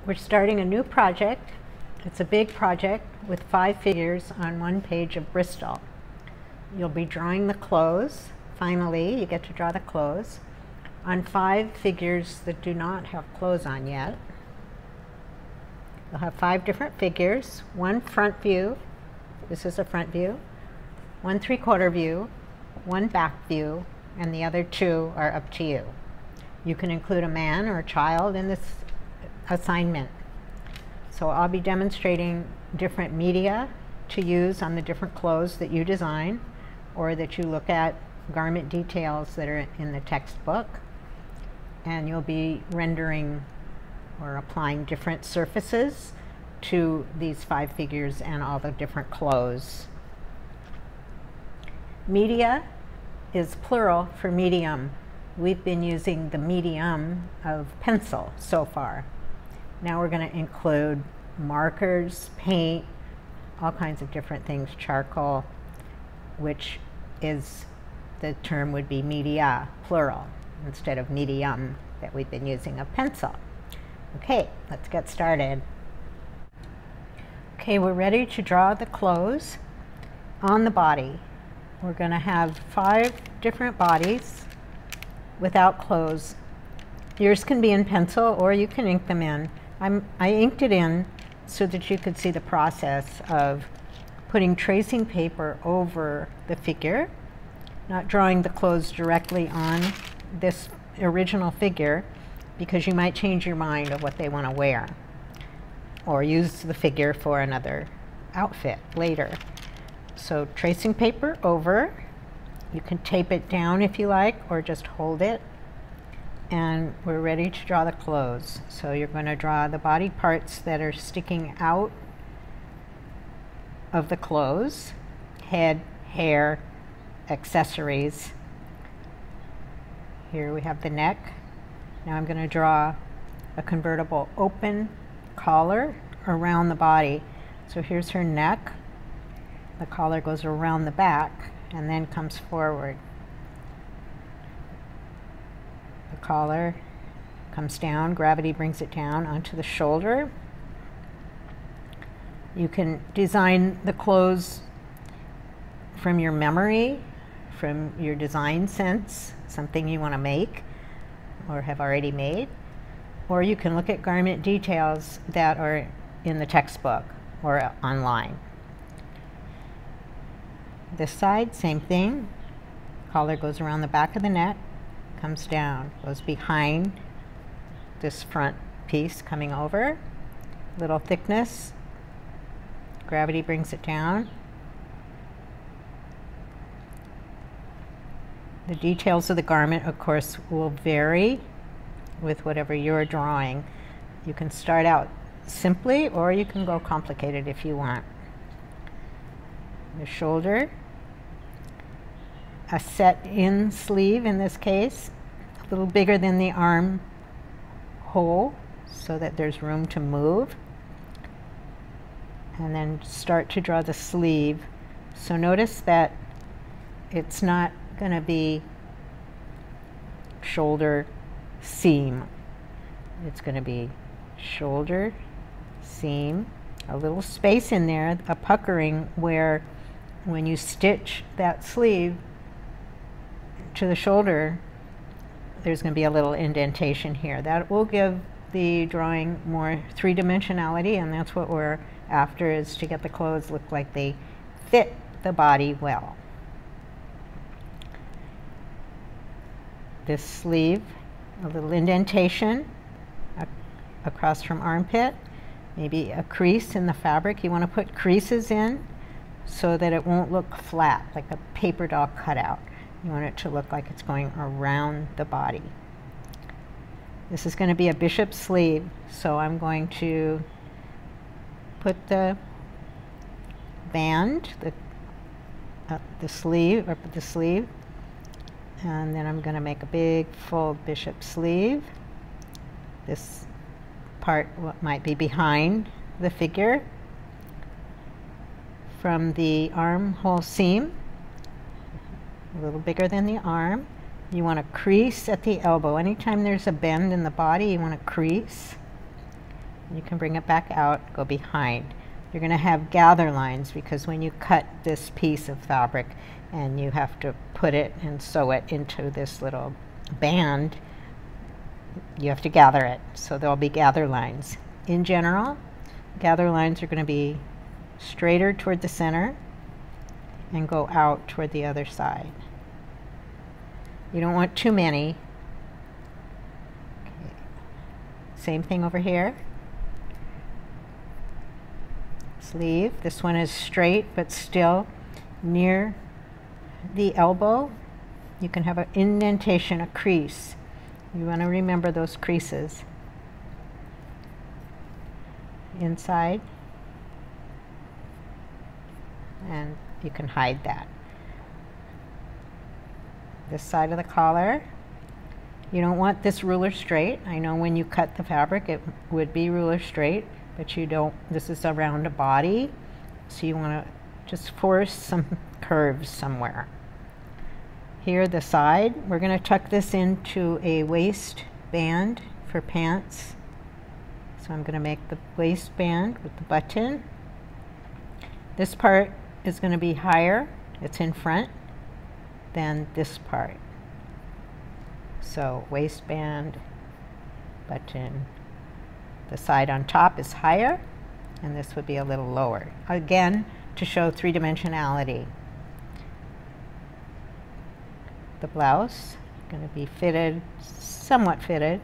We're starting a new project. It's a big project with 5 figures on one page of Bristol. You'll be drawing the clothes. Finally, you get to draw the clothes on 5 figures that do not have clothes on yet. You'll have 5 different figures, one front view, this is a front view, one 3/4 view, one back view, and the other 2 are up to you. You can include a man or a child in this assignment. So I'll be demonstrating different media to use on the different clothes that you design or that you look at garment details that are in the textbook, and you'll be rendering or applying different surfaces to these 5 figures and all the different clothes. Media is plural for medium. We've been using the medium of pencil so far. Now we're going to include markers, paint, all kinds of different things, charcoal, which is, the term would be media, plural, instead of medium that we've been using of pencil. Okay, let's get started. Okay, we're ready to draw the clothes on the body. We're going to have 5 different bodies without clothes. Yours can be in pencil or you can ink them in. I inked it in so that you could see the process of putting tracing paper over the figure, not drawing the clothes directly on this original figure, because you might change your mind of what they want to wear or use the figure for another outfit later. So tracing paper over, you can tape it down if you like or just hold it, and we're ready to draw the clothes. So you're going to draw the body parts that are sticking out of the clothes: head, hair, accessories. Here we have the neck. Now I'm going to draw a convertible open collar around the body. So here's her neck. The collar goes around the back and then comes forward. The collar comes down, gravity brings it down onto the shoulder. You can design the clothes from your memory, from your design sense, something you want to make or have already made, or you can look at garment details that are in the textbook or online. This side, same thing. Collar goes around the back of the neck, comes down, goes behind this front piece coming over, little thickness, gravity brings it down. The details of the garment, of course, will vary with whatever you're drawing. You can start out simply or you can go complicated if you want. The shoulder, a set-in sleeve in this case, a little bigger than the arm hole so that there's room to move. And then start to draw the sleeve. So notice that it's not going to be shoulder seam. It's going to be shoulder seam, a little space in there, a puckering where when you stitch that sleeve to the shoulder, there's going to be a little indentation here. That will give the drawing more 3-dimensionality, and that's what we're after, is to get the clothes look like they fit the body well. This sleeve, a little indentation across from armpit, maybe a crease in the fabric. You want to put creases in so that it won't look flat like a paper doll cutout. You want it to look like it's going around the body. This is going to be a bishop sleeve, so I'm going to put the band, the sleeve, and then I'm going to make a big full bishop sleeve. This part might be behind the figure. From the armhole seam, a little bigger than the arm, you want to crease at the elbow. Anytime there's a bend in the body, you want to crease. You can bring it back out, go behind. You're going to have gather lines because when you cut this piece of fabric and you have to put it and sew it into this little band, you have to gather it. So there'll be gather lines. In general, gather lines are going to be straighter toward the center and go out toward the other side. You don't want too many. Okay. Same thing over here. Sleeve. This one is straight but still near the elbow. You can have an indentation, a crease. You want to remember those creases. Inside. And you can hide that. This side of the collar. You don't want this ruler straight. I know when you cut the fabric it would be ruler straight, but you don't. This is around a body, so you want to just force some curves somewhere. Here the side, we're going to tuck this into a waistband for pants. So I'm going to make the waistband with the button. This part is going to be higher, it's in front, than this part. So waistband, button. The side on top is higher, and this would be a little lower. Again, to show three-dimensionality. The blouse, going to be fitted, somewhat fitted,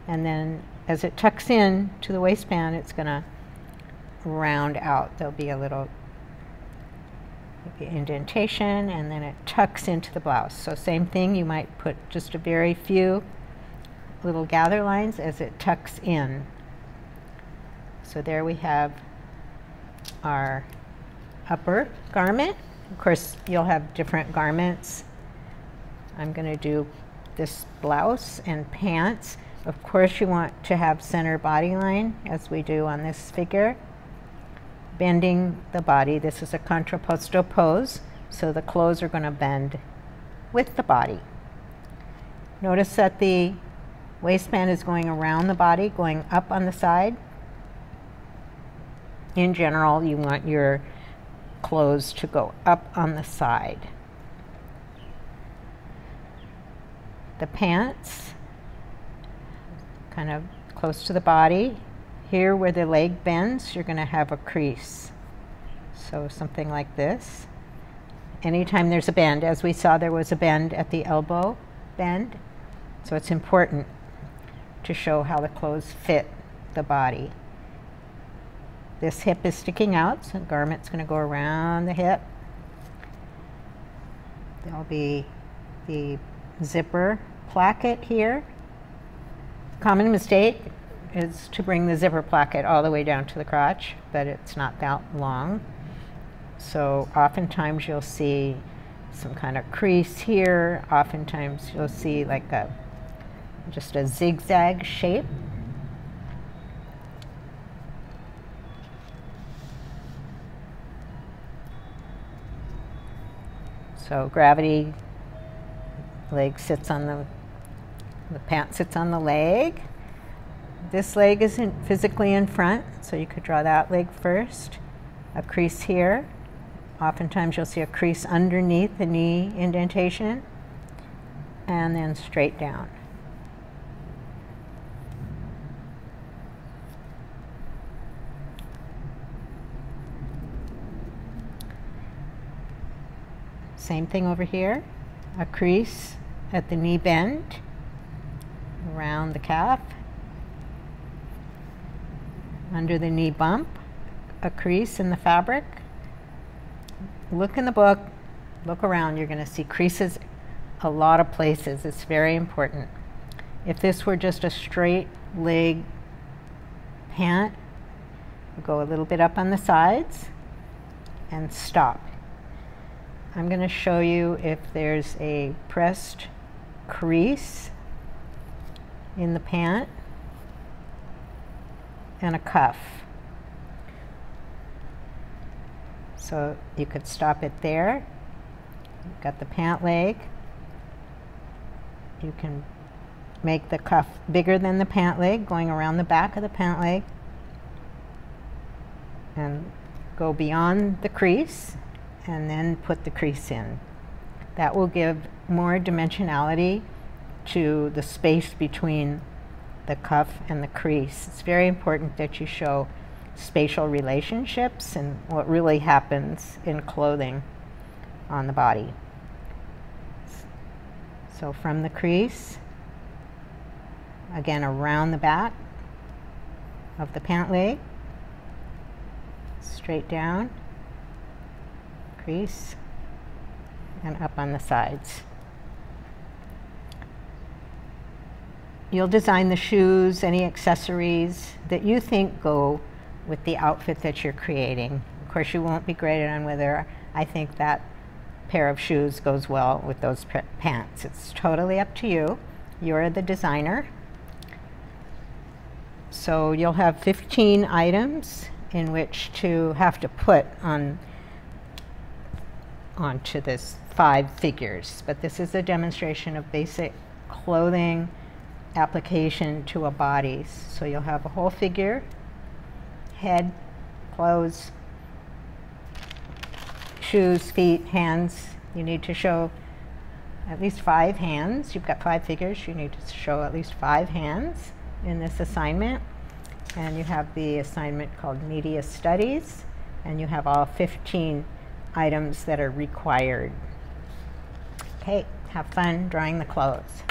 and then as it tucks in to the waistband, it's going to round out. There'll be a little indentation, and then it tucks into the blouse. So same thing, you might put just a very few little gather lines as it tucks in. So there we have our upper garment. Of course, you'll have different garments. I'm going to do this blouse and pants. Of course, you want to have center body line, as we do on this figure. Bending the body. This is a contrapposto pose, so the clothes are going to bend with the body. Notice that the waistband is going around the body, going up on the side. In general, you want your clothes to go up on the side. The pants, kind of close to the body. Here where the leg bends, you're going to have a crease. So something like this. Anytime there's a bend, as we saw there was a bend at the elbow bend, so it's important to show how the clothes fit the body. This hip is sticking out, so the garment's going to go around the hip. There'll be the zipper placket here. Common mistake is to bring the zipper placket all the way down to the crotch, but it's not that long. So oftentimes you'll see some kind of crease here. Oftentimes you'll see like just a zigzag shape. So gravity, leg sits on the pant sits on the leg. This leg isn't physically in front, so you could draw that leg first. A crease here. Oftentimes you'll see a crease underneath the knee indentation, and then straight down. Same thing over here, a crease at the knee bend, around the calf, under the knee bump, a crease in the fabric. Look in the book, look around, you're going to see creases a lot of places. It's very important. If this were just a straight leg pant, go a little bit up on the sides and stop. I'm going to show you if there's a pressed crease in the pant and a cuff. So you could stop it there. You've got the pant leg. You can make the cuff bigger than the pant leg, going around the back of the pant leg. and go beyond the crease and then put the crease in. That will give more dimensionality to the space between the cuff and the crease. It's very important that you show spatial relationships and what really happens in clothing on the body. So from the crease, again around the back of the pant leg, straight down, crease, and up on the sides. You'll design the shoes, any accessories that you think go with the outfit that you're creating. Of course, you won't be graded on whether I think that pair of shoes goes well with those pants. It's totally up to you. You're the designer. So you'll have 15 items in which to have to put onto this 5 figures. But this is a demonstration of basic clothing application to a body. So you'll have a whole figure, head, clothes, shoes, feet, hands. You need to show at least 5 hands. You've got 5 figures. You need to show at least 5 hands in this assignment. And you have the assignment called Media Studies, and you have all 15 items that are required. Okay, have fun drawing the clothes.